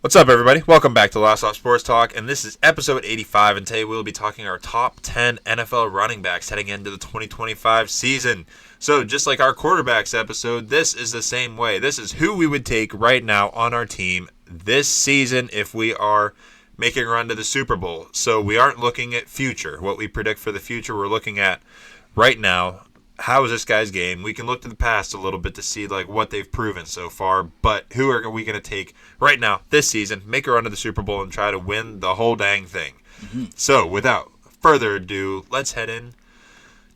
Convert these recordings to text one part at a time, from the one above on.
What's up, everybody? Welcome back to Last Stop Sports Talk, and this is episode 85, and today we'll be talking our top 10 NFL running backs heading into the 2025 season. So, just like our quarterbacks episode, this is the same way. This is who we would take right now on our team this season if we are making a run to the Super Bowl. So, we aren't looking at future, what we predict for the future. We're looking at right now. How is this guy's game? We can look to the past a little bit to see what they've proven so far, but who are we going to take right now this season, make a run to the Super Bowl, and try to win the whole dang thing? Mm-hmm. So, without further ado, let's head in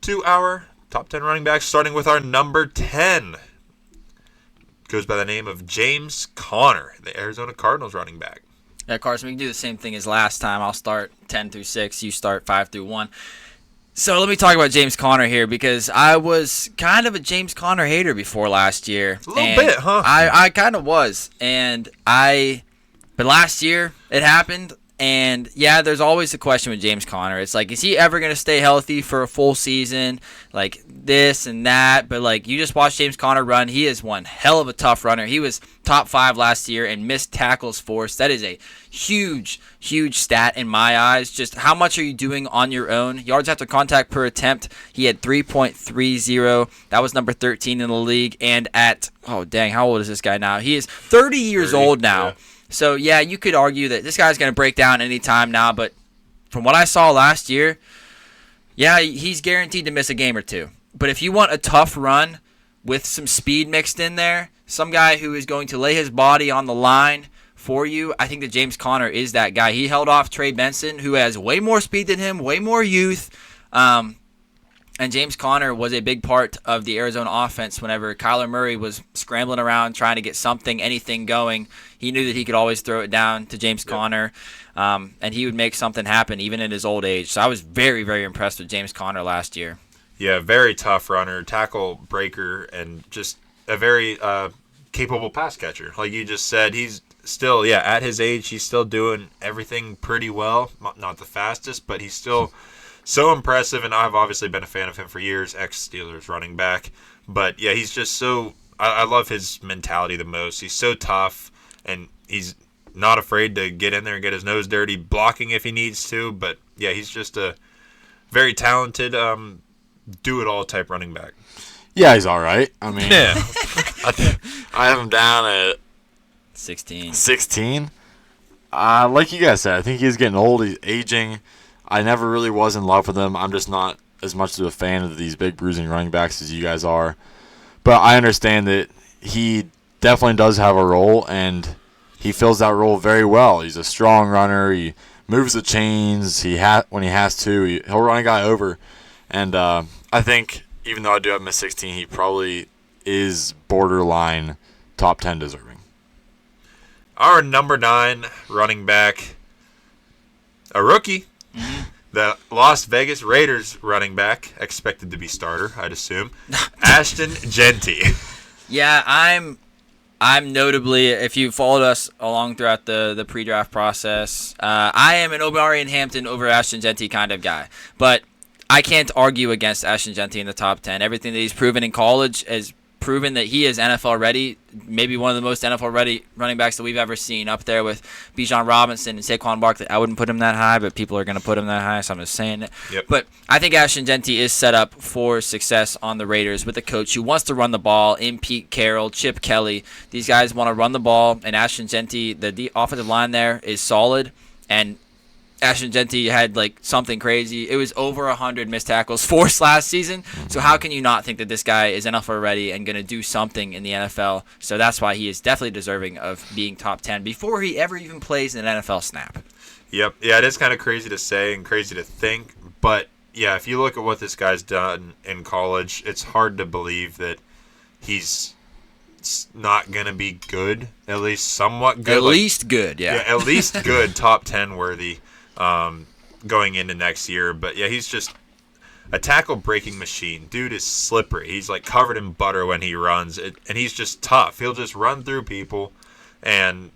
to our top 10 running backs, starting with our number 10. Goes by the name of James Conner, the Arizona Cardinals running back. Yeah, Carson, we can do the same thing as last time. I'll start 10 through 6, you start 5 through 1. So let me talk about James Conner here because I was kind of a James Conner hater before last year. A little bit, huh? I kind of was. But last year it happened. And, yeah, there's always a question with James Conner. It's like, is he ever going to stay healthy for a full season? Like, this and that. But, you just watch James Conner run. He is one hell of a tough runner. He was top 5 last year in missed tackles forced. That is a huge, huge stat in my eyes. Just how much are you doing on your own? Yards after contact per attempt, he had 3.30. That was number 13 in the league. And how old is this guy now? He is 30 years old now. Yeah. So, yeah, you could argue that this guy's going to break down any time now, but from what I saw last year, yeah, he's guaranteed to miss a game or two. But if you want a tough run with some speed mixed in there, some guy who is going to lay his body on the line for you, I think that James Conner is that guy. He held off Trey Benson, who has way more speed than him, way more youth. And James Conner was a big part of the Arizona offense whenever Kyler Murray was scrambling around trying to get anything going. He knew that he could always throw it down to James Conner, and he would make something happen even in his old age. So I was very, very impressed with James Conner last year. Yeah, very tough runner, tackle breaker, and just a very capable pass catcher. Like you just said, he's still, at his age, he's still doing everything pretty well. Not the fastest, but he's still so impressive, and I've obviously been a fan of him for years, ex-Steelers running back. But, yeah, he's just so – I love his mentality the most. He's so tough, and he's not afraid to get in there and get his nose dirty, blocking if he needs to. But, yeah, he's just a very talented do-it-all type running back. Yeah, he's all right. I mean, I have him down at 16. 16? Like you guys said, I think he's getting old. He's aging. I never really was in love with him. I'm just not as much of a fan of these big bruising running backs as you guys are. But I understand that he definitely does have a role, and he fills that role very well. He's a strong runner. He moves the chains. When he has to, he'll run a guy over. And I think even though I do have him at 16, he probably is borderline top 10 deserving. Our number 9 running back, a rookie. The Las Vegas Raiders running back, expected to be starter, I'd assume, Ashton Jeanty. Yeah, I'm notably, if you followed us along throughout the pre-draft process, I am an Omarion Hampton over Ashton Jeanty kind of guy. But I can't argue against Ashton Jeanty in the top 10. Everything that he's proven in college has proven that he is NFL ready, maybe one of the most NFL ready running backs that we've ever seen, up there with Bijan Robinson and Saquon Barkley. I wouldn't put him that high, but people are going to put him that high, so I'm just saying it. Yep. But I think Ashton Jeanty is set up for success on the Raiders with a coach who wants to run the ball in Pete Carroll, Chip Kelly. These guys want to run the ball, and Ashton Jeanty, the offensive line there is solid, and Ashton Jeanty had something crazy. It was over 100 missed tackles forced last season. So how can you not think that this guy is NFL ready and going to do something in the NFL? So that's why he is definitely deserving of being top 10 before he ever even plays an NFL snap. Yep. Yeah, it is kind of crazy to say and crazy to think. But, yeah, if you look at what this guy's done in college, it's hard to believe that he's not going to be good, at least somewhat good. At least good, yeah. Yeah, at least good, top 10 worthy. Going into next year. But, yeah, he's just a tackle-breaking machine. Dude is slippery. He's, covered in butter when he runs. And he's just tough. He'll just run through people and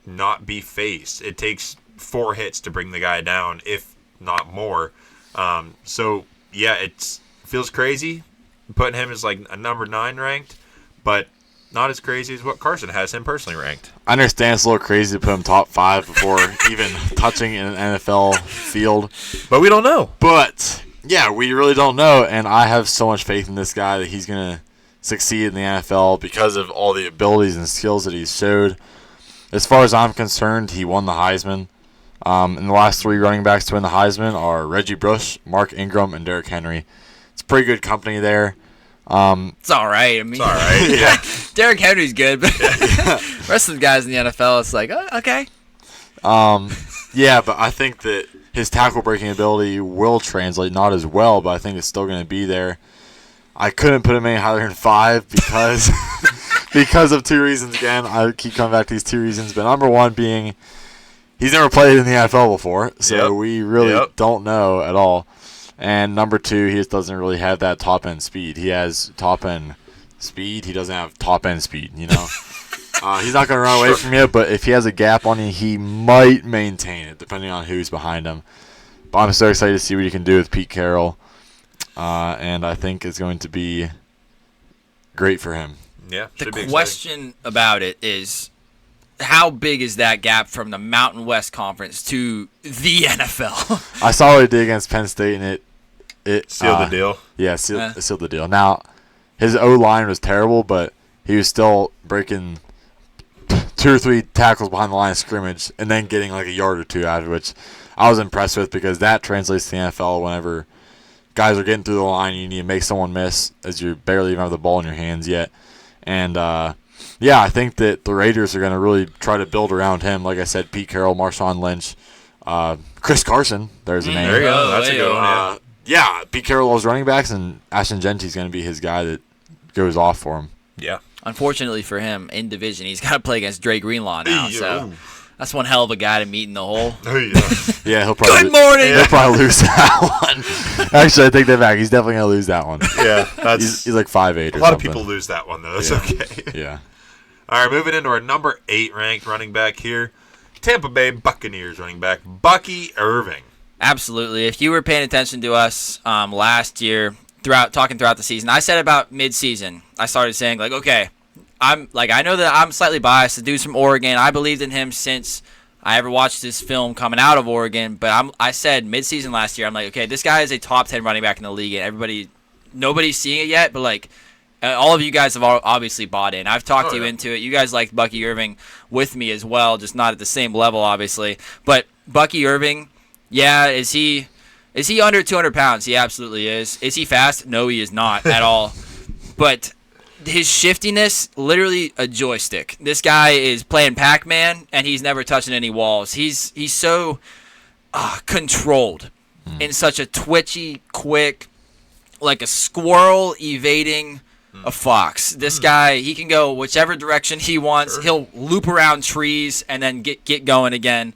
not be faced. It takes 4 hits to bring the guy down, if not more. So, yeah, it feels crazy putting him as, a number 9 ranked. But not as crazy as what Carson has him personally ranked. I understand it's a little crazy to put him top 5 before even touching an NFL field. But we don't know. But, yeah, we really don't know, and I have so much faith in this guy that he's going to succeed in the NFL because of all the abilities and skills that he's showed. As far as I'm concerned, he won the Heisman. And the last 3 running backs to win the Heisman are Reggie Bush, Mark Ingram, and Derrick Henry. It's pretty good company there. It's all right. I mean, It's all right. Yeah. Derrick Henry's good, but the rest of the guys in the NFL, it's like, oh, okay. Yeah, but I think that his tackle breaking ability will translate, not as well, but I think it's still going to be there. I couldn't put him any higher than 5 because because of 2 reasons. Again, I keep coming back to these 2 reasons, but number 1 being he's never played in the NFL before, so we really don't know at all. And number 2, he just doesn't really have that top-end speed. He has top-end speed. He doesn't have top-end speed, you know. He's not going to run away from you, but if he has a gap on you, he might maintain it, depending on who's behind him. But I'm so excited to see what he can do with Pete Carroll. And I think it's going to be great for him. Yeah. The question about it is, how big is that gap from the Mountain West Conference to the NFL? I saw what he did against Penn State, and it sealed the deal. Yeah, it sealed the deal. Now, his O-line was terrible, but he was still breaking 2 or 3 tackles behind the line of scrimmage and then getting like a yard or 2 out of it, which I was impressed with because that translates to the NFL whenever guys are getting through the line. You need to make someone miss as you barely even have the ball in your hands yet. And, yeah, I think that the Raiders are going to really try to build around him. Like I said, Pete Carroll, Marshawn Lynch, Chris Carson. There's a name. There you go. That's a good one. Yeah, Pete Carroll loves running backs, and Ashton Genty's going to be his guy that goes off for him. Yeah. Unfortunately for him, in division, he's got to play against Dre Greenlaw now. So that's one hell of a guy to meet in the hole. Yeah, he'll probably. Good morning. He'll probably lose that one. Actually, I take that back. He's definitely going to lose that one. Yeah, he's like 5'8". A lot of people lose that one though. That's okay. Yeah. All right, moving into our number 8 ranked running back here, Tampa Bay Buccaneers running back Bucky Irving. Absolutely. If you were paying attention to us last year, throughout the season, I said about mid-season, I started saying like, okay, I know that I'm slightly biased. The dude's from Oregon. I believed in him since I ever watched this film coming out of Oregon. But I said mid-season last year, I'm like, okay, this guy is a top 10 running back in the league, and nobody's seeing it yet, but like. All of you guys have obviously bought in. I've talked you into it. You guys liked Bucky Irving with me as well, just not at the same level, obviously. But Bucky Irving, yeah, is he under 200 pounds? He absolutely is. Is he fast? No, he is not at all. But his shiftiness, literally a joystick. This guy is playing Pac-Man, and he's never touching any walls. He's so controlled in such a twitchy, quick, like a squirrel evading a fox. This guy, he can go whichever direction he wants. Sure. He'll loop around trees and then get going again.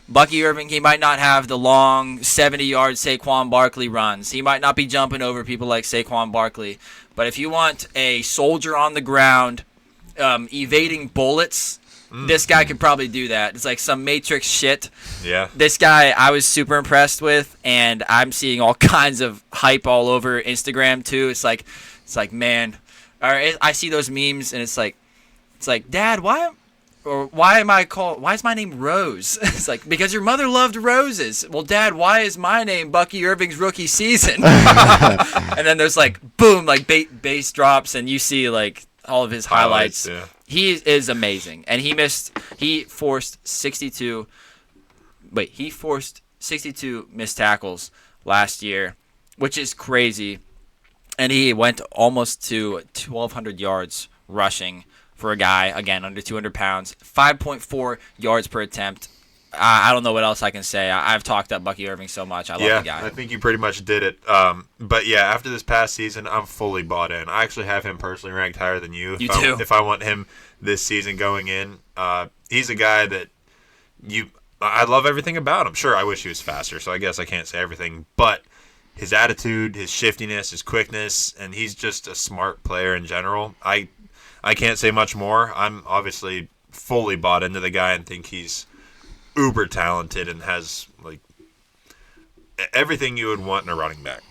Bucky Irving, he might not have the long 70-yard Saquon Barkley runs. He might not be jumping over people like Saquon Barkley. But if you want a soldier on the ground evading bullets, this guy could probably do that. It's like some Matrix shit. Yeah. This guy I was super impressed with, and I'm seeing all kinds of hype all over Instagram too. It's like, man, I see those memes, and it's like, Dad, why is my name Rose? It's like, because your mother loved roses. Well, Dad, why is my name Bucky Irving's rookie season? And then there's like, boom, like bass drops, and you see like all of his highlights. Yeah. He is amazing, and he forced 62 missed tackles last year, which is crazy. And he went almost to 1,200 yards rushing for a guy, again, under 200 pounds, 5.4 yards per attempt. I don't know what else I can say. I've talked up Bucky Irving so much. I love the guy. I think you pretty much did it. But yeah, after this past season, I'm fully bought in. I actually have him personally ranked higher than you. If I want him this season going in. He's a guy that I love everything about him. Sure, I wish he was faster, so I guess I can't say everything. But his attitude, his shiftiness, his quickness, and he's just a smart player in general. I can't say much more. I'm obviously fully bought into the guy and think he's uber talented and has like everything you would want in a running back.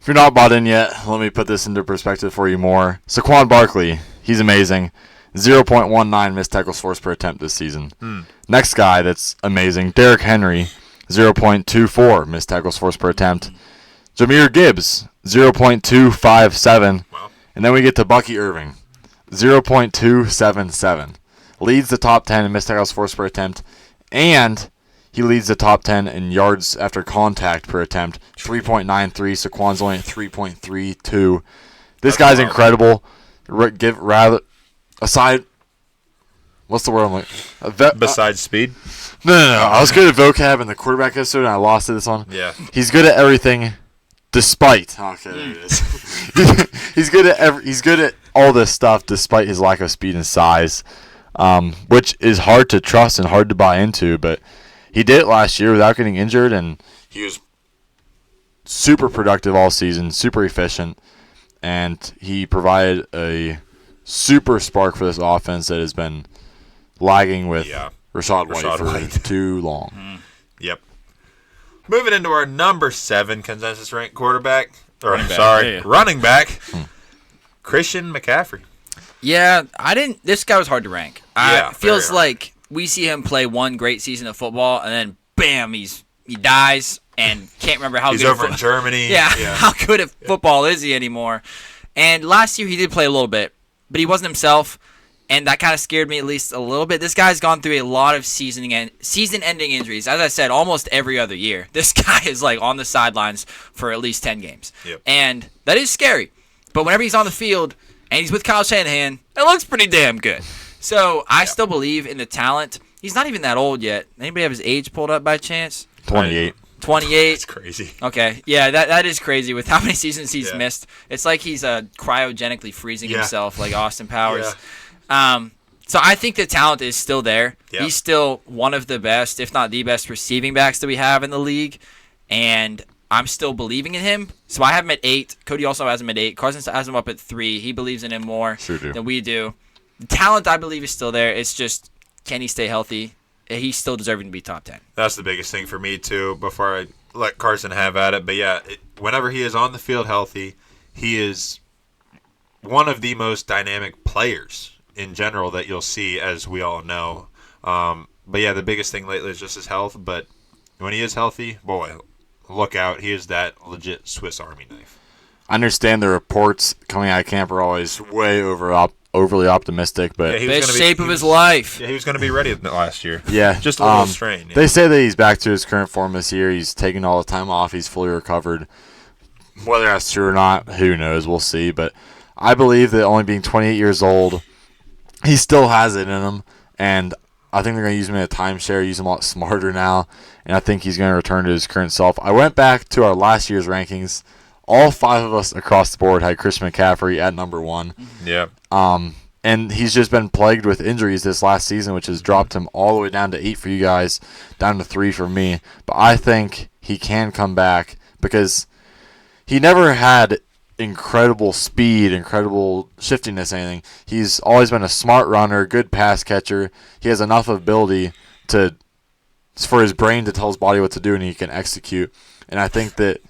If you're not bought in yet, let me put this into perspective for you more. Saquon Barkley, he's amazing. 0.19 missed tackles forced per attempt this season. Next guy that's amazing, Derrick Henry, 0.24 missed tackles forced per attempt. Jahmyr Gibbs, 0.257. Wow. And then we get to Bucky Irving, 0.277. Leads the top 10 in missed tackles forced per attempt, and he leads the top 10 in yards after contact per attempt, 3.93. Saquon's only at 3.32. This guy's incredible. Aside, what's the word I'm like? Besides speed? No. I was good at vocab in the quarterback episode, and I lost it this one. Yeah. He's good at everything, despite. Okay, there it is. He's good at all this stuff, despite his lack of speed and size, which is hard to trust and hard to buy into. But he did it last year without getting injured, and he was super productive all season, super efficient, and he provided a super spark for this offense that has been lagging with Rachaad White for too long. Yep. Moving into our number 7 consensus ranked quarterback. Running back. Christian McCaffrey. Yeah, this guy was hard to rank. It feels very hard. like we see him play one great season of football, and then bam, he dies and can't remember how He's good over in Germany. Yeah, how good at football is he anymore? And last year he did play a little bit, but he wasn't himself, and that kind of scared me at least a little bit. This guy's gone through a lot of season-ending injuries. As I said, almost every other year. This guy is like on the sidelines for at least 10 games. Yep. And that is scary. But whenever he's on the field and he's with Kyle Shanahan, it looks pretty damn good. So I still believe in the talent. He's not even that old yet. Anybody have his age pulled up by chance? 28. 28. That's crazy. Okay. Yeah, that is crazy with how many seasons he's missed. It's like he's cryogenically freezing himself like Austin Powers. So I think the talent is still there. Yeah. He's still one of the best, if not the best, receiving backs that we have in the league. And I'm still believing in him. So I have him at 8. Cody also has him at 8. Carson has him up at 3. He believes in him more than we do. The talent, I believe, is still there. It's just, can he stay healthy? He's still deserving to be top 10. That's the biggest thing for me, too, before I let Carson have at it. But, whenever he is on the field healthy, he is one of the most dynamic players in general that you'll see, as we all know. But, the biggest thing lately is just his health. But when he is healthy, boy, look out. He is that legit Swiss Army knife. I understand the reports coming out of camp are always way overly optimistic, but best shape of his life. Yeah, he was going to be ready last year. Yeah, just a little strain. They say that he's back to his current form this year. He's taking all the time off. He's fully recovered. Whether that's true or not, who knows? We'll see. But I believe that only being 28 years old, he still has it in him, and I think they're going to use him in a timeshare, use him a lot smarter now, and I think he's going to return to his current self. I went back to our last year's rankings. All 5 of us across the board had Christian McCaffrey at number 1. Yeah. And he's just been plagued with injuries this last season, which has dropped him all the way down to 8 for you guys, down to 3 for me. But I think he can come back because he never had incredible speed, incredible shiftiness, anything. He's always been a smart runner, good pass catcher. He has enough ability for his brain to tell his body what to do, and he can execute. And I think that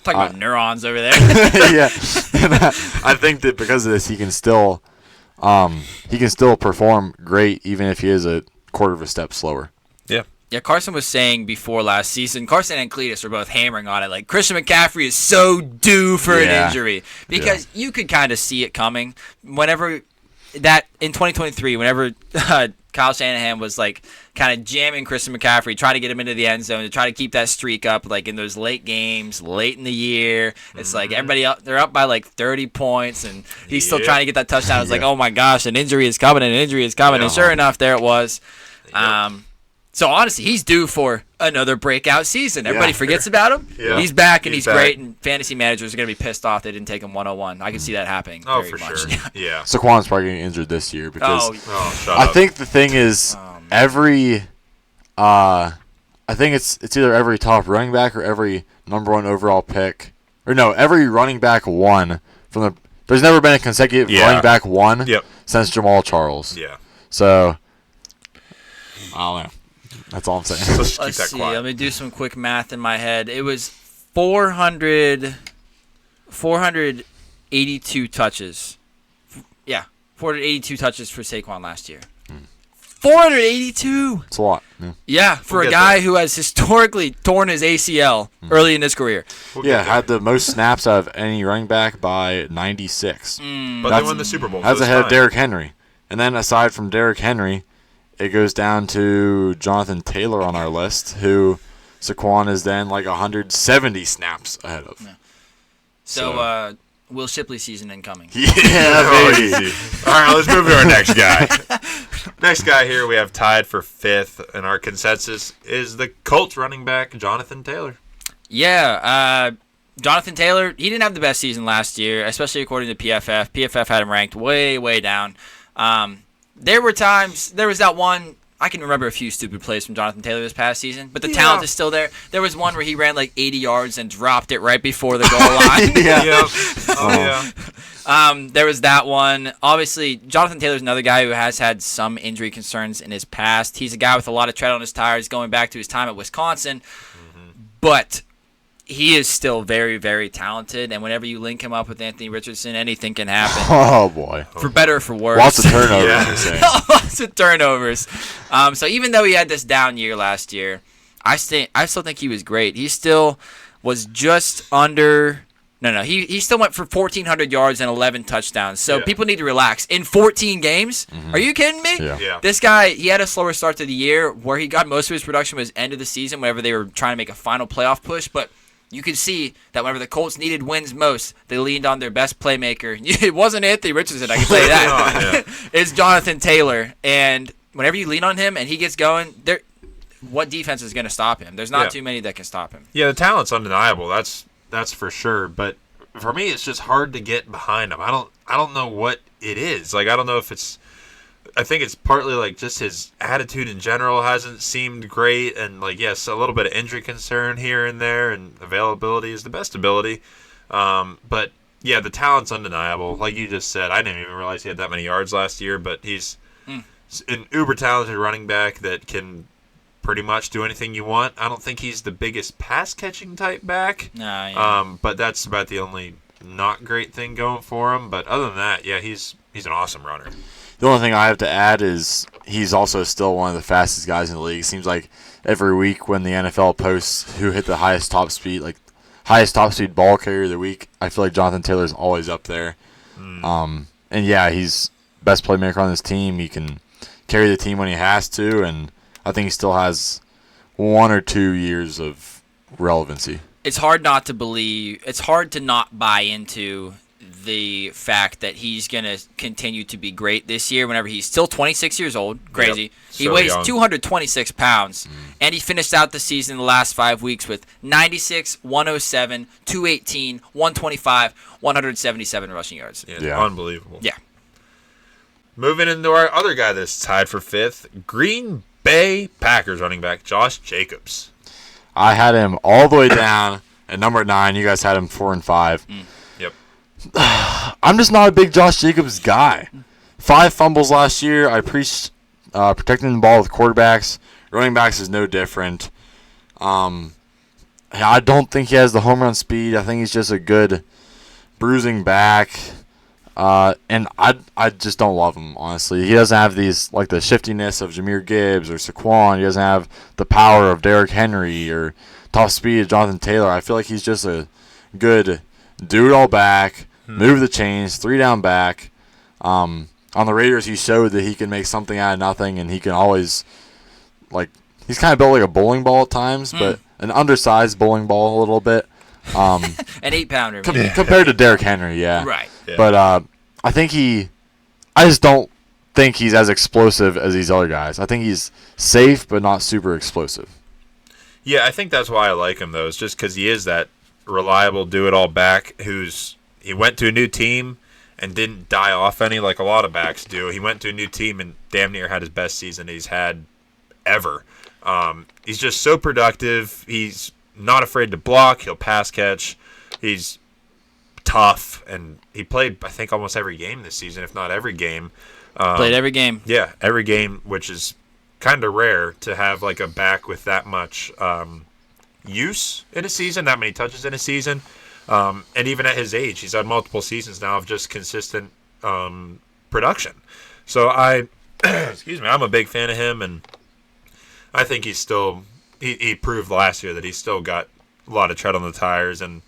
talking about neurons over there. yeah, and I think that because of this, he can still perform great, even if he is a quarter of a step slower. Yeah, Carson was saying before last season, Carson and Cletus were both hammering on it, like Christian McCaffrey is so due for an injury. Because you could kind of see it coming. Whenever that, in 2023, whenever Kyle Shanahan was like kind of jamming Christian McCaffrey, trying to get him into the end zone to try to keep that streak up, like in those late games, late in the year. It's like everybody up, they're up by like 30 points, and he's still trying to get that touchdown. It's like, oh my gosh, an injury is coming, and sure enough, there it was. So honestly, he's due for another breakout season. Everybody forgets about him. Yeah. He's back, and he's great, and fantasy managers are going to be pissed off they didn't take him 101. I can see that happening. Oh, very for much. sure. Yeah. Saquon's probably getting injured this year because shut I up. think the thing is I think it's either every top running back or every number 1 overall pick, or no, every running back 1 from the. There's never been a consecutive running back 1 since Jamal Charles. Yeah. So I don't know. That's all I'm saying. Let's keep Let's that see. quiet. Let me do some quick math in my head. It was 482 touches. Yeah, 482 touches for Saquon last year. 482. It's a lot. Yeah, for a guy who has historically torn his ACL early in his career. Had the most snaps out of any running back by 96. But they won the Super Bowl. That's ahead of Derrick Henry. And then aside from Derrick Henry, it goes down to Jonathan Taylor on our list, who Saquon is then like 170 snaps ahead of. Yeah. So Will Shipley season incoming. Yeah, baby. All right, let's move to our next guy. Next guy here we have tied for 5th, and our consensus is the Colts running back, Jonathan Taylor. Yeah, Jonathan Taylor, he didn't have the best season last year, especially according to PFF. PFF had him ranked way, way down. There was that one, I can remember a few stupid plays from Jonathan Taylor this past season, but the talent is still there. There was one where he ran like 80 yards and dropped it right before the goal line. There was that one. Obviously, Jonathan Taylor's another guy who has had some injury concerns in his past. He's a guy with a lot of tread on his tires going back to his time at Wisconsin, but he is still very, very talented, and whenever you link him up with Anthony Richardson, anything can happen. Oh, boy. For better or for worse. Lots of turnovers, you're saying. Lots of turnovers. So even though he had this down year last year, I still think he was great. He still was just under... No, he still went for 1,400 yards and 11 touchdowns. So people need to relax. In 14 games? Are you kidding me? Yeah. This guy, he had a slower start to the year. Where he got most of his production was end of the season whenever they were trying to make a final playoff push. But you could see that whenever the Colts needed wins most, they leaned on their best playmaker. It wasn't Anthony Richardson, I can tell you that. It's Jonathan Taylor. And whenever you lean on him and he gets going, what defense is going to stop him? There's not too many that can stop him. Yeah, the talent's undeniable. That's for sure. But for me, it's just hard to get behind him. I don't know what it is. Like, I don't know if it's... I think it's partly like just his attitude in general hasn't seemed great, and like yes, a little bit of injury concern here and there, and availability is the best ability. But yeah, the talent's undeniable. Like you just said, I didn't even realize he had that many yards last year, but he's an uber talented running back that can pretty much do anything you want. I don't think he's the biggest pass catching type back. But that's about the only not great thing going for him. But other than that, yeah, he's an awesome runner. The only thing I have to add is he's also still one of the fastest guys in the league. It seems like every week when the NFL posts who hit the highest top speed ball carrier of the week, I feel like Jonathan Taylor's always up there. And yeah, he's best playmaker on this team. He can carry the team when he has to, and I think he still has 1 or 2 years of relevancy. It's hard not to believe. It's hard to not buy into the fact that he's going to continue to be great this year whenever he's still 26 years old. Crazy. Yep. He weighs young. 226 pounds, and he finished out the season the last 5 weeks with 96, 107, 218, 125, 177 rushing yards. Yeah. Unbelievable. Yeah. Moving into our other guy that's tied for 5th, Green Bay Packers running back Josh Jacobs. I had him all the way down at number 9. You guys had him 4 and 5. Yep. I'm just not a big Josh Jacobs guy. 5 fumbles last year. I preached protecting the ball with quarterbacks. Running backs is no different. I don't think he has the home run speed. I think he's just a good bruising back. And I just don't love him, honestly. He doesn't have these, like the shiftiness of Jahmyr Gibbs or Saquon. He doesn't have the power of Derrick Henry or top speed of Jonathan Taylor. I feel like he's just a good do-it-all back, move the chains, 3-down back. On the Raiders, he showed that he can make something out of nothing, and he can always, like, he's kind of built like a bowling ball at times, but an undersized bowling ball a little bit. An 8-pounder. Compared to Derrick Henry, yeah. Right. Yeah. But I just don't think he's as explosive as these other guys. I think he's safe, but not super explosive. Yeah, I think that's why I like him, though. It's just because he is that reliable do-it-all back he went to a new team and didn't die off any like a lot of backs do. He went to a new team and damn near had his best season he's had ever. He's just so productive. He's not afraid to block. He'll pass catch. He's tough, and he played, I think, almost every game this season, if not every game. Played every game. Yeah, every game, which is kind of rare to have like a back with that much use in a season, that many touches in a season. And even at his age, he's had multiple seasons now of just consistent production. So excuse me, I'm a big fan of him, and I think he's still he proved last year that he's still got a lot of tread on the tires, and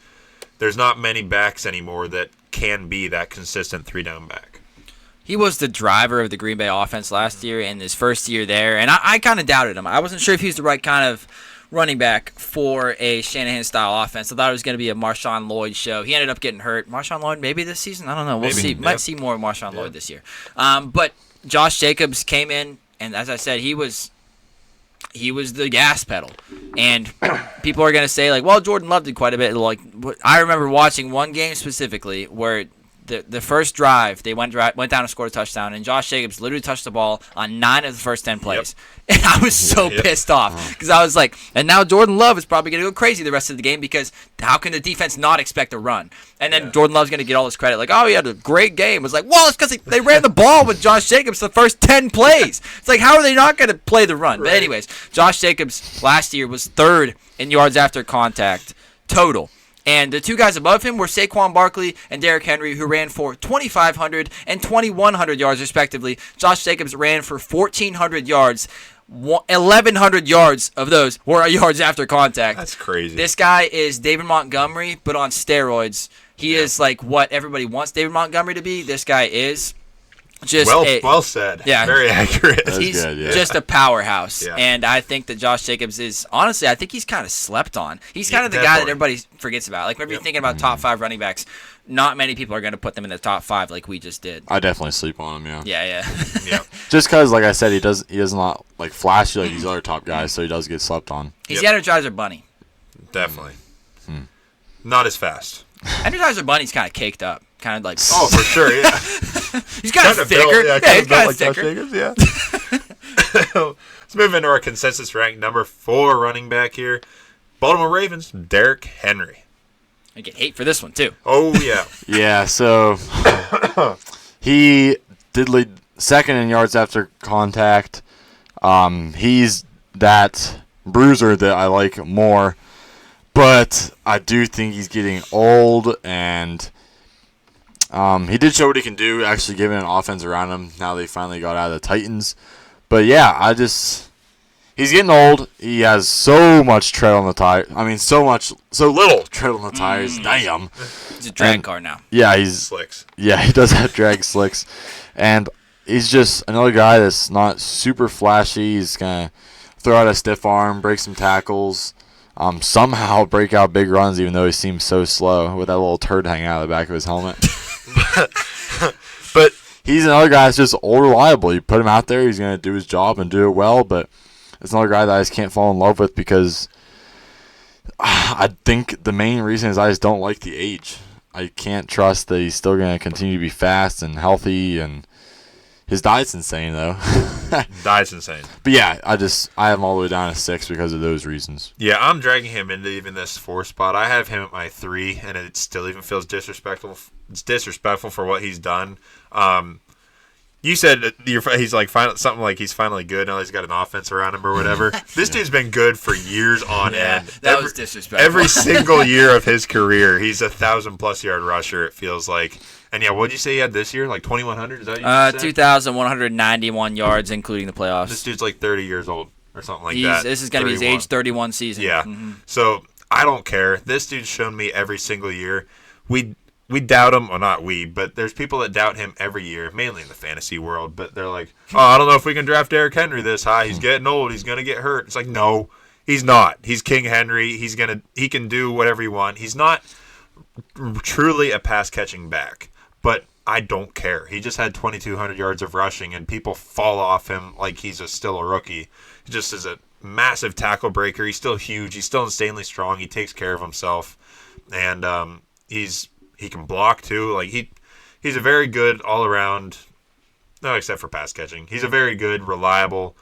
there's not many backs anymore that can be that consistent 3-down back. He was the driver of the Green Bay offense last year in his first year there, and I kind of doubted him. I wasn't sure if he was the right kind of running back for a Shanahan-style offense. I thought it was going to be a Marshawn Lloyd show. He ended up getting hurt. Marshawn Lloyd maybe this season? I don't know. We'll see. Yeah. Might see more of Marshawn Lloyd this year. But Josh Jacobs came in, and as I said, he was the gas pedal. And people are going to say, like, well, Jordan Love did quite a bit. Like, I remember watching one game specifically where the first drive, they went down and scored a touchdown, and Josh Jacobs literally touched the ball on 9 of the first 10 plays. Yep. And I was so pissed off because I was like, and now Jordan Love is probably going to go crazy the rest of the game because how can the defense not expect a run? And then Jordan Love's going to get all this credit, like, oh, he had a great game. It's like, well, it's because they ran the ball with Josh Jacobs the first 10 plays. It's like, how are they not going to play the run? Right. But anyways, Josh Jacobs last year was 3rd in yards after contact total. And the two guys above him were Saquon Barkley and Derrick Henry, who ran for 2,500 and 2,100 yards, respectively. Josh Jacobs ran for 1,400 yards. 1,100 yards of those were yards after contact. That's crazy. This guy is David Montgomery, but on steroids. He is like what everybody wants David Montgomery to be. This guy is just well said. Yeah, very accurate. He's good, just a powerhouse, Yeah. and I think that Josh Jacobs is honestly. I think he's kind of slept on. He's kind of the guy that everybody forgets about. Like, whenever you're thinking about top 5 running backs, not many people are going to put them in the top 5 like we just did. I definitely sleep on him. Yeah. Just because, like I said, he does not like flashy like these other top guys, so he does get slept on. He's the Energizer Bunny. Definitely. Not as fast. Energizer Bunny's kind of caked up. Kind of like for sure, yeah. He's kind of thicker. He's kind of thicker. Let's move into our consensus rank number 4 running back here. Baltimore Ravens, Derrick Henry. I get hate for this one too. Oh yeah. Yeah, so he did lead 2nd in yards after contact. He's that bruiser that I like more, but I do think he's getting old, and he did show what he can do, actually given an offense around him. Now they finally got out of the Titans. But yeah, he's getting old. He has so much tread on the tire. I mean, so little tread on the tires. Damn. He's a drag car now. Yeah, he's slicks. Yeah, he does have drag slicks, and he's just another guy that's not super flashy. He's gonna throw out a stiff arm, break some tackles, somehow break out big runs, even though he seems so slow with that little turd hanging out of the back of his helmet. But he's another guy that's just old reliable. You put him out there, he's going to do his job and do it well, but it's another guy that I just can't fall in love with because I think the main reason is I just don't like the age. I can't trust that he's still going to continue to be fast and healthy, and his diet's insane, though. Diet's insane. But yeah, I have him all the way down to 6 because of those reasons. Yeah, I'm dragging him into even this 4 spot. I have him at my 3, and it still even feels disrespectful. It's disrespectful for what he's done. You said he's like something like he's finally good now. He's got an offense around him or whatever. This dude's been good for years on end. That was disrespectful. Every single year of his career, he's a 1,000+ yard rusher. It feels like. And yeah, what did you say he had this year? Like 2,100? Is that what you said? 2,191 yards, including the playoffs. This dude's like 30 years old or something like that. This is going to be his age 31 season. Yeah. So I don't care. This dude's shown me every single year. We doubt him, well, not we, but there's people that doubt him every year, mainly in the fantasy world. But they're like, oh, I don't know if we can draft Derrick Henry this high. He's getting old. He's going to get hurt. It's like, no, he's not. He's King Henry. He can do whatever he wants. He's not truly a pass-catching back, but I don't care. He just had 2,200 yards of rushing, and people fall off him like he's still a rookie. He just is a massive tackle breaker. He's still huge. He's still insanely strong. He takes care of himself, and he can block too. Like he's a very good all around. No, except for pass catching. He's a very good, reliable.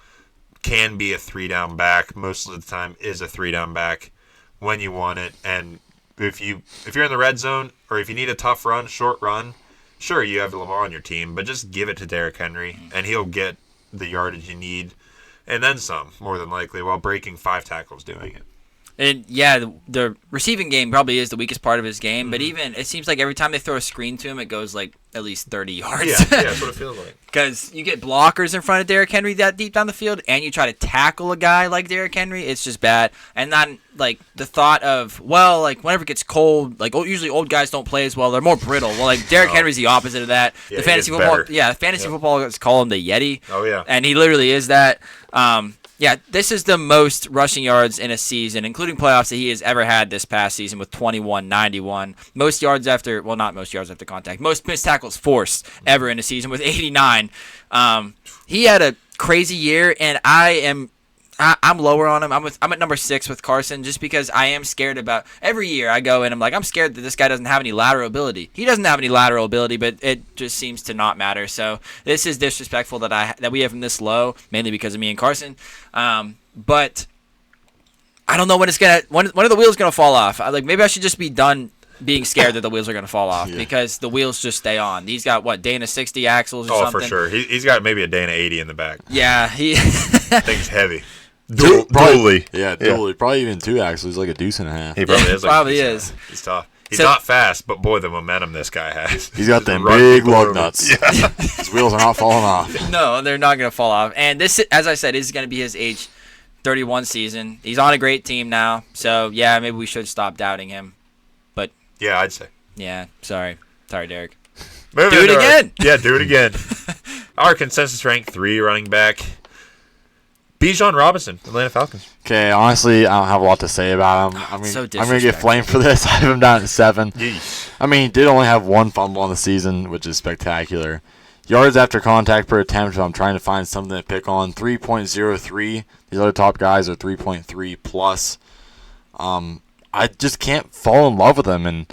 Can be a 3-down back. Most of the time is a 3-down back when you want it. And if you're in the red zone or if you need a tough run, short run, sure you have Lamar on your team, but just give it to Derrick Henry and he'll get the yardage you need, and then some, more than likely, while breaking 5 tackles doing it. And yeah, the receiving game probably is the weakest part of his game, but even it seems like every time they throw a screen to him, it goes like at least 30 yards. Yeah, that's what it feels like. Because you get blockers in front of Derrick Henry that deep down the field, and you try to tackle a guy like Derrick Henry, it's just bad. And then like the thought of, well, like whenever it gets cold, like usually old guys don't play as well; they're more brittle. Well, like Derrick Henry's the opposite of that. Yeah, the fantasy football guys call him the Yeti. Oh yeah, and he literally is that. Yeah, this is the most rushing yards in a season, including playoffs, that he has ever had this past season with 21.91. Most yards after, well, not most yards after contact. Most missed tackles forced ever in a season with 89. He had a crazy year, and I'm lower on him. I'm at number 6 with Carson just because I am scared about every year I go in. I'm like, I'm scared that this guy doesn't have any lateral ability. He doesn't have any lateral ability, but it just seems to not matter. So this is disrespectful that we have him this low, mainly because of me and Carson. But I don't know when when are the wheels gonna fall off. Maybe I should just be done being scared that the wheels are going to fall off because the wheels just stay on. He's got, Dana 60 axles or something? Oh, for sure. He's got maybe a Dana 80 in the back. Yeah. Thing's heavy. Dually. Yeah, dually. Probably even 2 axles. He's like a deuce and a half. He probably is. Probably is. He's tough. He's not fast, but boy, the momentum this guy has. He's got them big lug nuts. Yeah. His wheels are not falling off. No, they're not going to fall off. And this, as I said, is going to be his age 31 season. He's on a great team now. So, yeah, maybe we should stop doubting him. But yeah, I'd say. Yeah, sorry, Derek. Do it again. Do it again. Our consensus rank 3 running back, Bijan Robinson, Atlanta Falcons. Okay, honestly, I don't have a lot to say about him. I'm going to get flamed for this. I have him down at 7. Yeesh. I mean, he did only have 1 fumble on the season, which is spectacular. Yards after contact per attempt, I'm trying to find something to pick on. 3.03. These other top guys are 3.3 plus. I just can't fall in love with him, and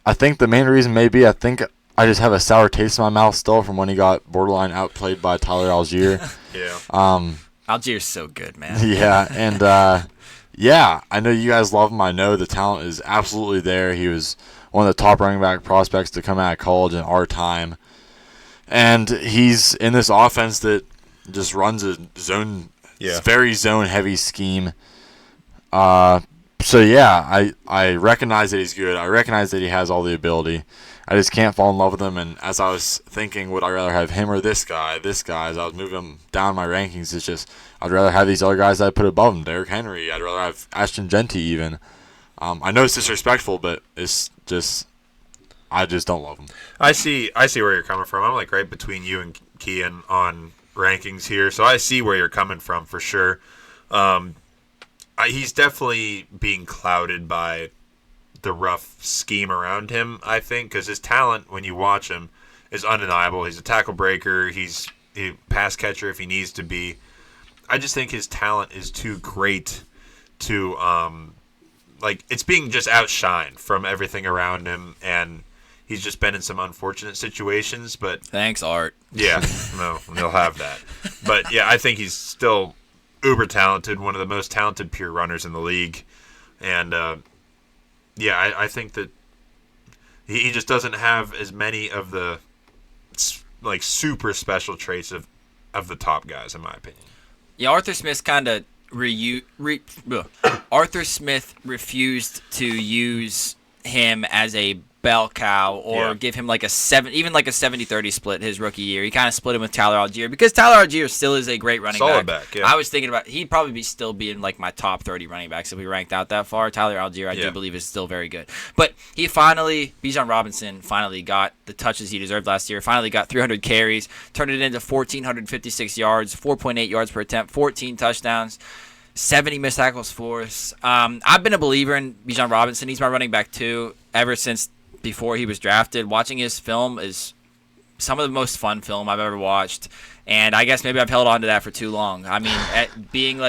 I think the main reason may be I think I just have a sour taste in my mouth still from when he got borderline outplayed by Tyler Algier. Yeah. Algier's so good, man. Yeah, and I know you guys love him. I know the talent is absolutely there. He was one of the top running back prospects to come out of college in our time. And he's in this offense that just runs a very zone-heavy scheme. So, yeah, I recognize that he's good. I recognize that he has all the ability. I just can't fall in love with him. And as I was thinking, would I rather have him or this guy, as I was moving him down my rankings, it's just I'd rather have these other guys that I put above him. Derrick Henry. I'd rather have Ashton Genty even. I know it's disrespectful, but it's just I just don't love him. I see where you're coming from. I'm like right between you and Kian on rankings here, so I see where you're coming from for sure. He's definitely being clouded by the rough scheme around him, I think, because his talent, when you watch him, is undeniable. He's a tackle breaker. He's a pass catcher if he needs to be. I just think his talent is too great to, it's being just outshined from everything around him, and he's just been in some unfortunate situations. But thanks, Art. Yeah, no, they'll have that. But, yeah, I think he's still uber talented, one of the most talented pure runners in the league. And, I think that he just doesn't have as many of the, super special traits of the top guys, in my opinion. Yeah, Arthur Smith kind of Arthur Smith refused to use him as a bell cow or give him like a 70-30 split his rookie year. He kind of split him with Tyler Algier because Tyler Algier still is a great running back. back. Yeah. I was thinking about he'd probably still be in like my top 30 running backs if we ranked out that far. Tyler Algier, I do believe, is still very good. But Bijan Robinson finally got the touches he deserved last year. Finally got 300 carries, turned it into 1,456 yards, 4.8 yards per attempt, 14 touchdowns. 70 missed tackles forced. I've been a believer in Bijan Robinson. He's my running back too ever since before he was drafted. Watching his film is some of the most fun film I've ever watched, and I guess maybe I've held on to that for too long. I mean, being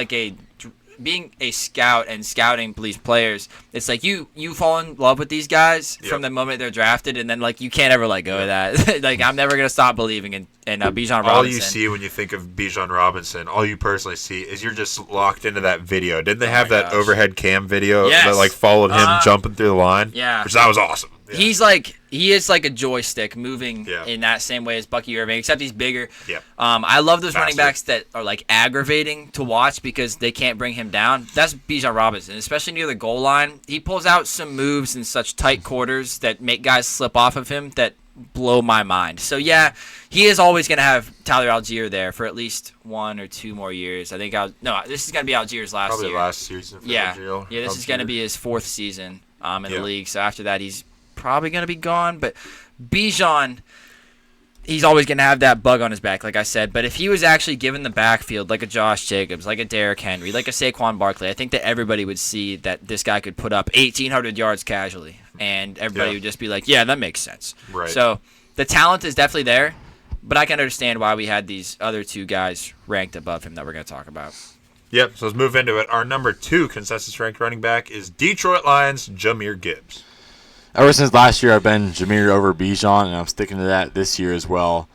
a scout and scouting these players, it's like you fall in love with these guys from the moment they're drafted, and then you can't ever let go of that. I'm never gonna stop believing in Bijan Robinson. All you see when you think of Bijan Robinson, all you personally see is you're just locked into that video. Didn't they have that overhead cam video that followed him jumping through the line? Yeah, which that was awesome. Yeah. He is like a joystick moving in that same way as Bucky Irving, except he's bigger. Yeah. I love those running Faster. backs that are like aggravating to watch because they can't bring him down. That's Bijan Robinson, especially near the goal line. He pulls out some moves in such tight quarters that make guys slip off of him that blow my mind. So yeah, he is always going to have Tyler Algier there for at least 1 or 2 more years. I think this is going to be Algier's last Probably year. last season for Algier. Yeah, this is going to be his 4th season in the league. So after that, he's probably going to be gone. But Bijan, he's always going to have that bug on his back, like I said. But if he was actually given the backfield like a Josh Jacobs, like a Derrick Henry, like a Saquon Barkley, I think that everybody would see that this guy could put up 1,800 yards casually. And everybody would just be like, yeah, that makes sense. Right. So the talent is definitely there. But I can understand why we had these other 2 guys ranked above him that we're going to talk about. Yep, so let's move into it. Our number 2 consensus-ranked running back is Detroit Lions' Jahmyr Gibbs. Ever since last year, I've been Jahmyr over Bijan, and I'm sticking to that this year as well.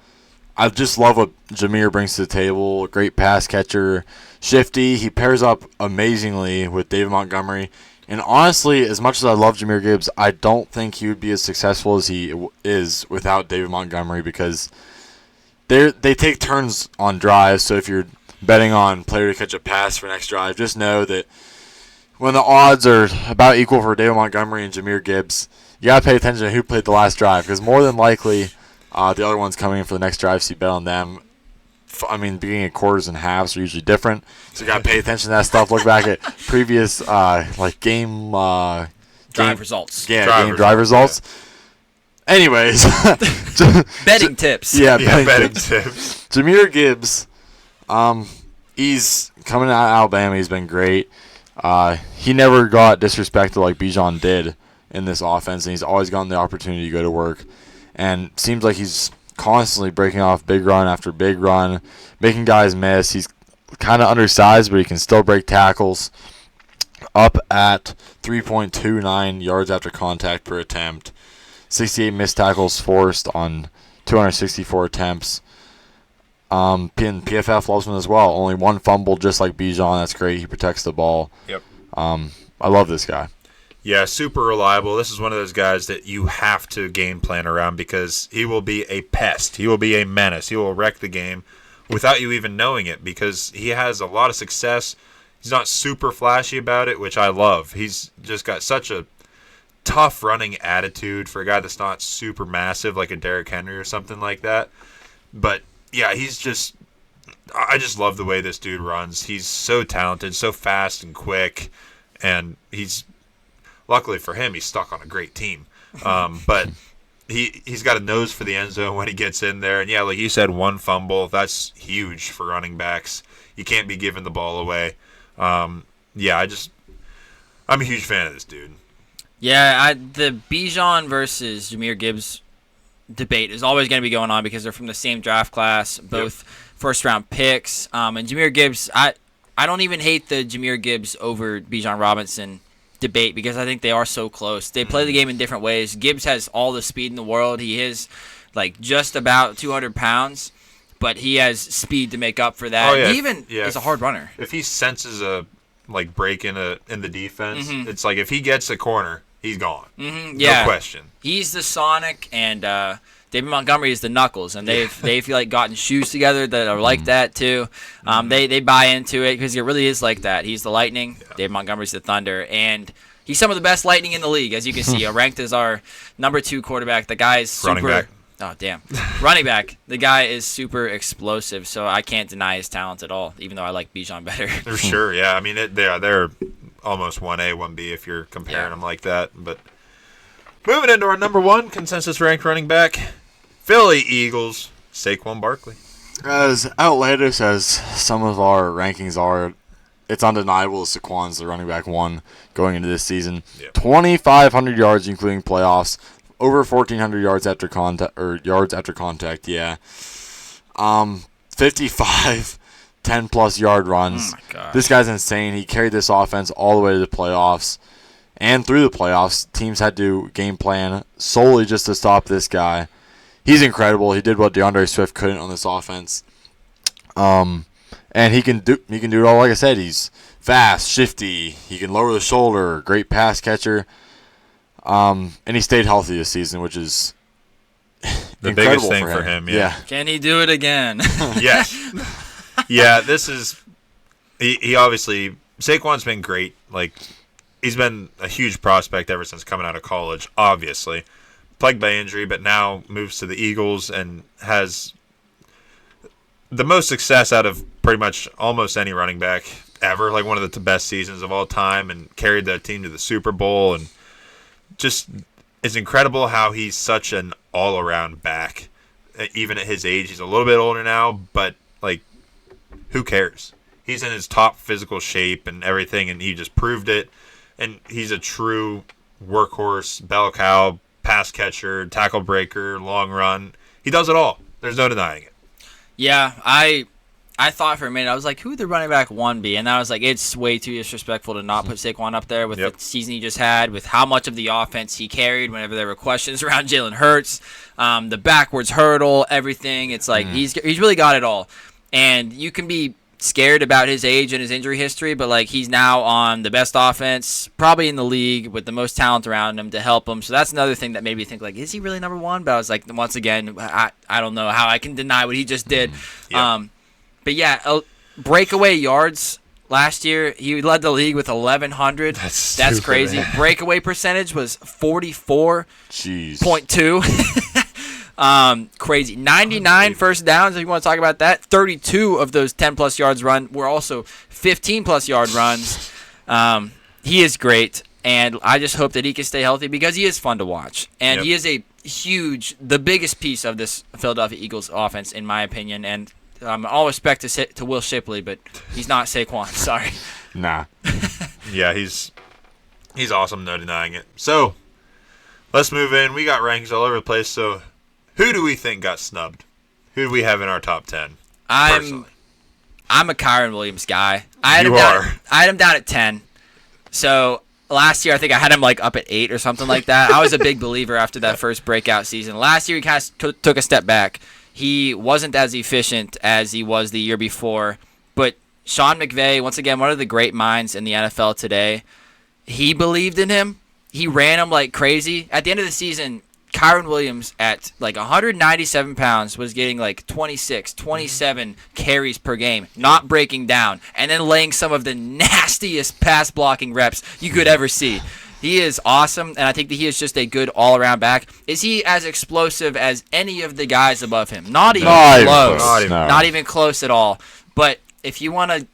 I just love what Jahmyr brings to the table. Great pass catcher, shifty. He pairs up amazingly with David Montgomery. And honestly, as much as I love Jahmyr Gibbs, I don't think he would be as successful as he is without David Montgomery because they take turns on drives. So if you're betting on player to catch a pass for next drive, just know that when the odds are about equal for David Montgomery and Jahmyr Gibbs, you got to pay attention to who played the last drive because more than likely the other one's coming in for the next drive, so you bet on them. I mean, beginning of quarters and halves are usually different, so you got to pay attention to that stuff. Look back at previous game Drive results. Yeah, drive game drive results. Yeah. Anyways. Betting tips. Yeah, betting tips. Jahmyr Gibbs, he's coming out of Alabama. He's been great. He never got disrespected like Bijan did in this offense, and he's always gotten the opportunity to go to work. And seems like he's constantly breaking off big run after big run, making guys miss. He's kind of undersized, but he can still break tackles. Up at 3.29 yards after contact per attempt. 68 missed tackles forced on 264 attempts. PFF loves him as well. Only 1 fumble, just like Bijan. That's great. He protects the ball. Yep. I love this guy. Yeah, super reliable. This is one of those guys that you have to game plan around because he will be a pest. He will be a menace. He will wreck the game without you even knowing it because he has a lot of success. He's not super flashy about it, which I love. He's just got such a tough running attitude for a guy that's not super massive like a Derrick Henry or something like that. But, yeah, I just love the way this dude runs. He's so talented, so fast and quick, and luckily for him, he's stuck on a great team. But he's got a nose for the end zone when he gets in there. And, yeah, like you said, 1 fumble, that's huge for running backs. You can't be giving the ball away. I'm a huge fan of this dude. Yeah, the Bijan versus Jahmyr Gibbs debate is always going to be going on because they're from the same draft class, both first-round picks. And Jahmyr Gibbs, I don't even hate the Jahmyr Gibbs over Bijan Robinson debate because I think they are so close. They play the game in different ways. Gibbs has all the speed in the world. He is like just about 200 pounds, but he has speed to make up for that. Oh, yeah. He even is a hard runner. If he senses a break in the defense, it's like if he gets a corner, he's gone. Yeah. No question. He's the Sonic, and David Montgomery is the Knuckles, and they've like gotten shoes together that are like that too. They buy into it because it really is like that. He's the Lightning, David Montgomery's the Thunder, and he's some of the best Lightning in the league, as you can see. Ranked as our number 2 quarterback. The guy is super. Running back. Oh damn, running back. The guy is super explosive, so I can't deny his talent at all. Even though I like Bijan better. For sure, yeah. I mean, they're almost 1A, 1B if you're comparing them like that. But moving into our number 1 consensus ranked running back, Philly Eagles, Saquon Barkley. As outlandish as some of our rankings are, it's undeniable Saquon's the running back 1 going into this season. Yep. 2,500 yards, including playoffs. Over 1,400 yards after contact, yeah. 55 10-plus yard runs. Oh my gosh. This guy's insane. He carried this offense all the way to the playoffs. And through the playoffs, teams had to game plan solely just to stop this guy. He's incredible. He did what DeAndre Swift couldn't on this offense. And he can do it all. Like I said, he's fast, shifty. He can lower the shoulder. Great pass catcher. And he stayed healthy this season, which is the biggest thing for him. Yeah. Can he do it again? Yes. Yeah, this is he obviously Saquon's been great. Like, he's been a huge prospect ever since coming out of college, obviously. Plagued by injury, but now moves to the Eagles and has the most success out of pretty much almost any running back ever. Like, one of the best seasons of all time, and carried that team to the Super Bowl. And just, it's incredible how he's such an all-around back. Even at his age, he's a little bit older now, but, like, who cares? He's in his top physical shape and everything, and he just proved it. And he's a true workhorse, bell cow, pass catcher, tackle breaker, long run. He does it all. There's no denying it. Yeah, I thought for a minute, I was like, who would the running back one be? And I was like, it's way too disrespectful to not put Saquon up there with the season he just had, with how much of the offense he carried whenever there were questions around Jalen Hurts, the backwards hurdle, everything. It's like he's really got it all. And you can be scared about his age and his injury history, but like, he's now on the best offense probably in the league with the most talent around him to help him. So that's another thing that made me think, like, is he really number one? But I was like, once again, I don't know how I can deny what he just did. But yeah, breakaway yards last year, he led the league with 1,100. That's crazy. Man. Breakaway percentage was 44.2. Crazy. 99 first downs, if you want to talk about that. 32 of those 10-plus yards run were also 15-plus yard runs. He is great, and I just hope that he can stay healthy because he is fun to watch. And he is the biggest piece of this Philadelphia Eagles offense, in my opinion. And all respect to Will Shipley, but he's not Saquon. Sorry. Nah. Yeah, he's awesome, no denying it. So, let's move in. We got rankings all over the place, so who do we think got snubbed? Who do we have in our top 10? I'm a Kyren Williams guy. I had him down at 10. So last year I think I had him like up at 8 or something like that. I was a big believer after that first breakout season. Last year he kind of took a step back. He wasn't as efficient as he was the year before. But Sean McVay, once again, one of the great minds in the NFL today, he believed in him. He ran him like crazy. At the end of the season, Kyren Williams at like 197 pounds was getting like 26, 27 carries per game, not breaking down, and then laying some of the nastiest pass blocking reps you could ever see. He is awesome, and I think that he is just a good all-around back. Is he as explosive as any of the guys above him? Not even close. Not even close at all. But if you want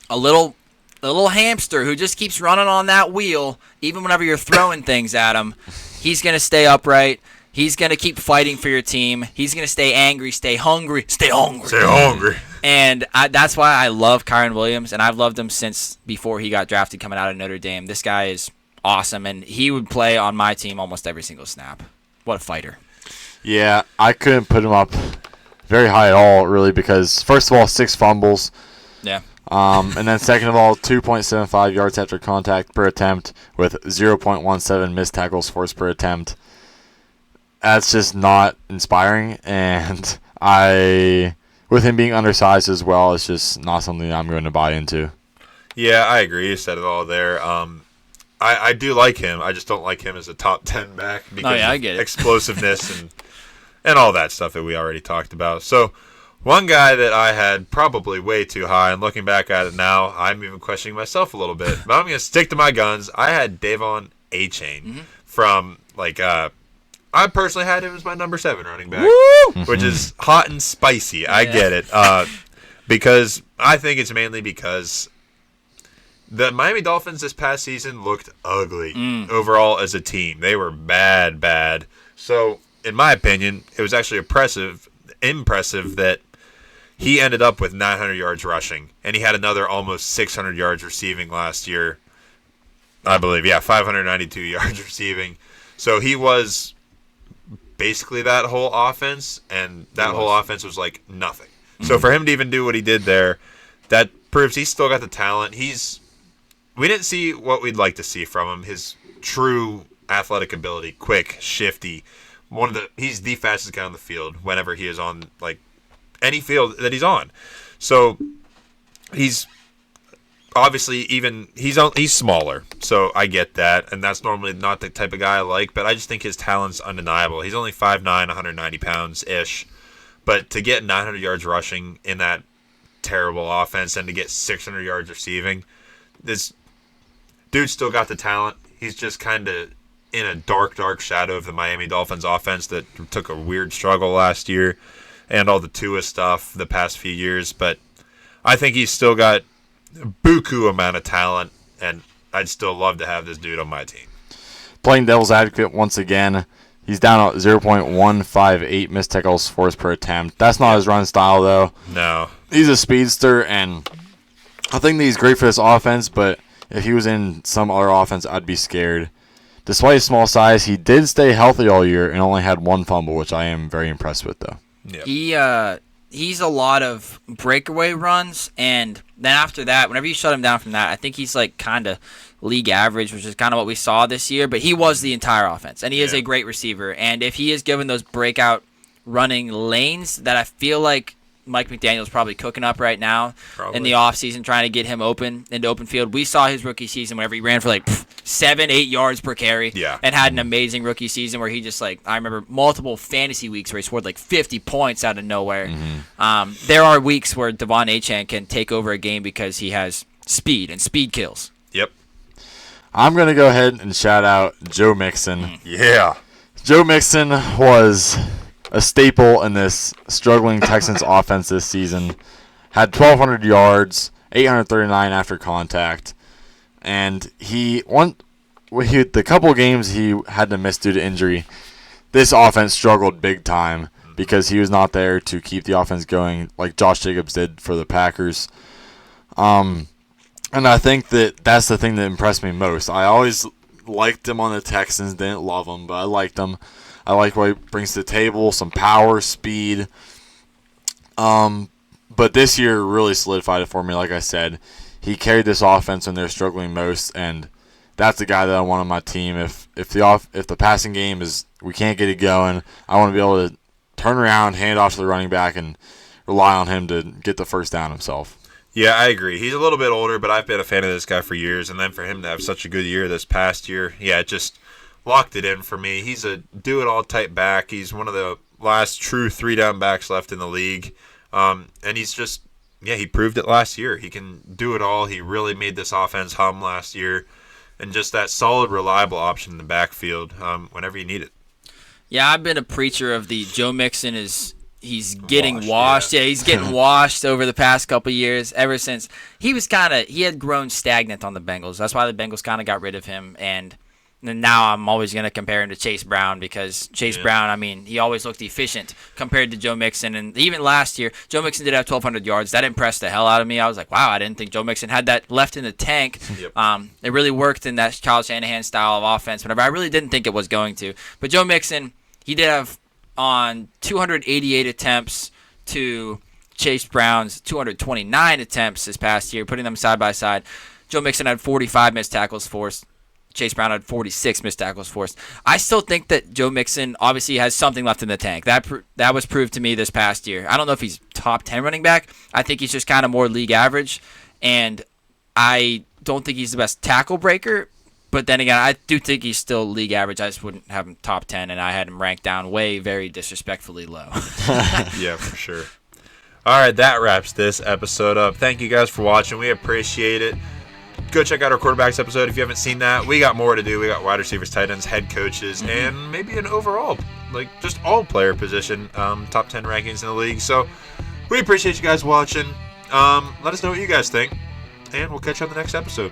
a little hamster who just keeps running on that wheel, even whenever you're throwing things at him, he's going to stay upright. He's going to keep fighting for your team. He's going to stay angry, stay hungry. And that's why I love Kyren Williams, and I've loved him since before he got drafted coming out of Notre Dame. This guy is awesome, and he would play on my team almost every single snap. What a fighter. Yeah, I couldn't put him up very high at all, really, because, first of all, 6 fumbles. Yeah. And then second of all, 2.75 yards after contact per attempt with 0.17 missed tackles forced per attempt. That's just not inspiring, and with him being undersized as well, it's just not something I'm going to buy into. Yeah, I agree. You said it all there. I do like him. I just don't like him as a top 10 back because I get it. Explosiveness and all that stuff that we already talked about. So, one guy that I had probably way too high, and looking back at it now, I'm even questioning myself a little bit. But I'm going to stick to my guns. I had Devon Achane from, I personally had him as my number 7 running back, which is hot and spicy. I get it. Because I think it's mainly because the Miami Dolphins this past season looked ugly overall as a team. They were bad. So, in my opinion, it was actually impressive that he ended up with 900 yards rushing, and he had another almost 600 yards receiving last year, I believe. Yeah, 592 yards receiving. So he was basically that whole offense, and that whole offense was like nothing. So for him to even do what he did there, that proves he's still got the talent. We didn't see what we'd like to see from him. His true athletic ability, quick, shifty. He's the fastest guy on the field whenever he is on any field that he's on. So he's obviously, even he's smaller, so I get that, and that's normally not the type of guy I like. But I just think his talent's undeniable. He's only 5'9", 190 pounds ish, but to get 900 yards rushing in that terrible offense and to get 600 yards receiving, this dude still got the talent. He's just kind of in a dark shadow of the Miami Dolphins offense that took a weird struggle last year and all the Tua stuff the past few years. But I think he's still got buku amount of talent, and I'd still love to have this dude on my team. Playing devil's advocate once again, he's down at 0.158 missed tackles forced per attempt. That's not his run style, though. No. He's a speedster, and I think that he's great for this offense, but if he was in some other offense, I'd be scared. Despite his small size, he did stay healthy all year and only had 1 fumble, which I am very impressed with, though. Yep. He's a lot of breakaway runs, and then after that, whenever you shut him down from that, I think he's like kind of league average, which is kind of what we saw this year. But he was the entire offense, and he is a great receiver. And if he is given those breakout running lanes that I feel like Mike McDaniel's probably cooking up right now in the offseason, trying to get him open into open field. We saw his rookie season whenever he ran for like 7-8 yards per carry and had an amazing rookie season where he just like, I remember multiple fantasy weeks where he scored like 50 points out of nowhere. There are weeks where Devon Achane can take over a game because he has speed, and speed kills. Yep. I'm going to go ahead and shout out Joe Mixon. Yeah. Joe Mixon was a staple in this struggling Texans offense this season. Had 1,200 yards, 839 after contact, and the couple games he had to miss due to injury, this offense struggled big time because he was not there to keep the offense going like Josh Jacobs did for the Packers. And I think that's the thing that impressed me most. I always liked him on the Texans, didn't love him, but I liked him. I like what he brings to the table, some power, speed. But this year really solidified it for me, like I said. He carried this offense when they're struggling most, and that's the guy that I want on my team. If the passing game is we can't get it going, I want to be able to turn around, hand it off to the running back, and rely on him to get the first down himself. Yeah, I agree. He's a little bit older, but I've been a fan of this guy for years, and then for him to have such a good year this past year, it just locked it in for me. He's a do-it-all type back. He's one of the last true 3-down backs left in the league. And he's just, he proved it last year. He can do it all. He really made this offense hum last year. And just that solid, reliable option in the backfield whenever you need it. Yeah, I've been a preacher of the Joe Mixon he's getting washed. Yeah, he's getting washed over the past couple of years. Ever since he had grown stagnant on the Bengals. That's why the Bengals kind of got rid of him. And now I'm always going to compare him to Chase Brown because Chase Brown, I mean, he always looked efficient compared to Joe Mixon. And even last year, Joe Mixon did have 1,200 yards. That impressed the hell out of me. I was like, wow, I didn't think Joe Mixon had that left in the tank. Yep. It really worked in that Kyle Shanahan style of offense, whatever. I really didn't think it was going to. But Joe Mixon, he did have on 288 attempts to Chase Brown's 229 attempts this past year, putting them side by side. Joe Mixon had 45 missed tackles forced. Chase Brown had 46 missed tackles forced. I still think that Joe Mixon obviously has something left in the tank. That was proved to me this past year. I don't know if he's top 10 running back. I think he's just kind of more league average, and I don't think he's the best tackle breaker. But then again, I do think he's still league average. I just wouldn't have him top 10, and I had him ranked down very disrespectfully low. Yeah, for sure. All right, that wraps this episode up. Thank you guys for watching. We appreciate it. Go check out our quarterbacks episode if you haven't seen that. We got more to do. We got wide receivers, tight ends, head coaches, and maybe an overall, just all player position, top 10 rankings in the league. So we appreciate you guys watching. Let us know what you guys think, and we'll catch you on the next episode.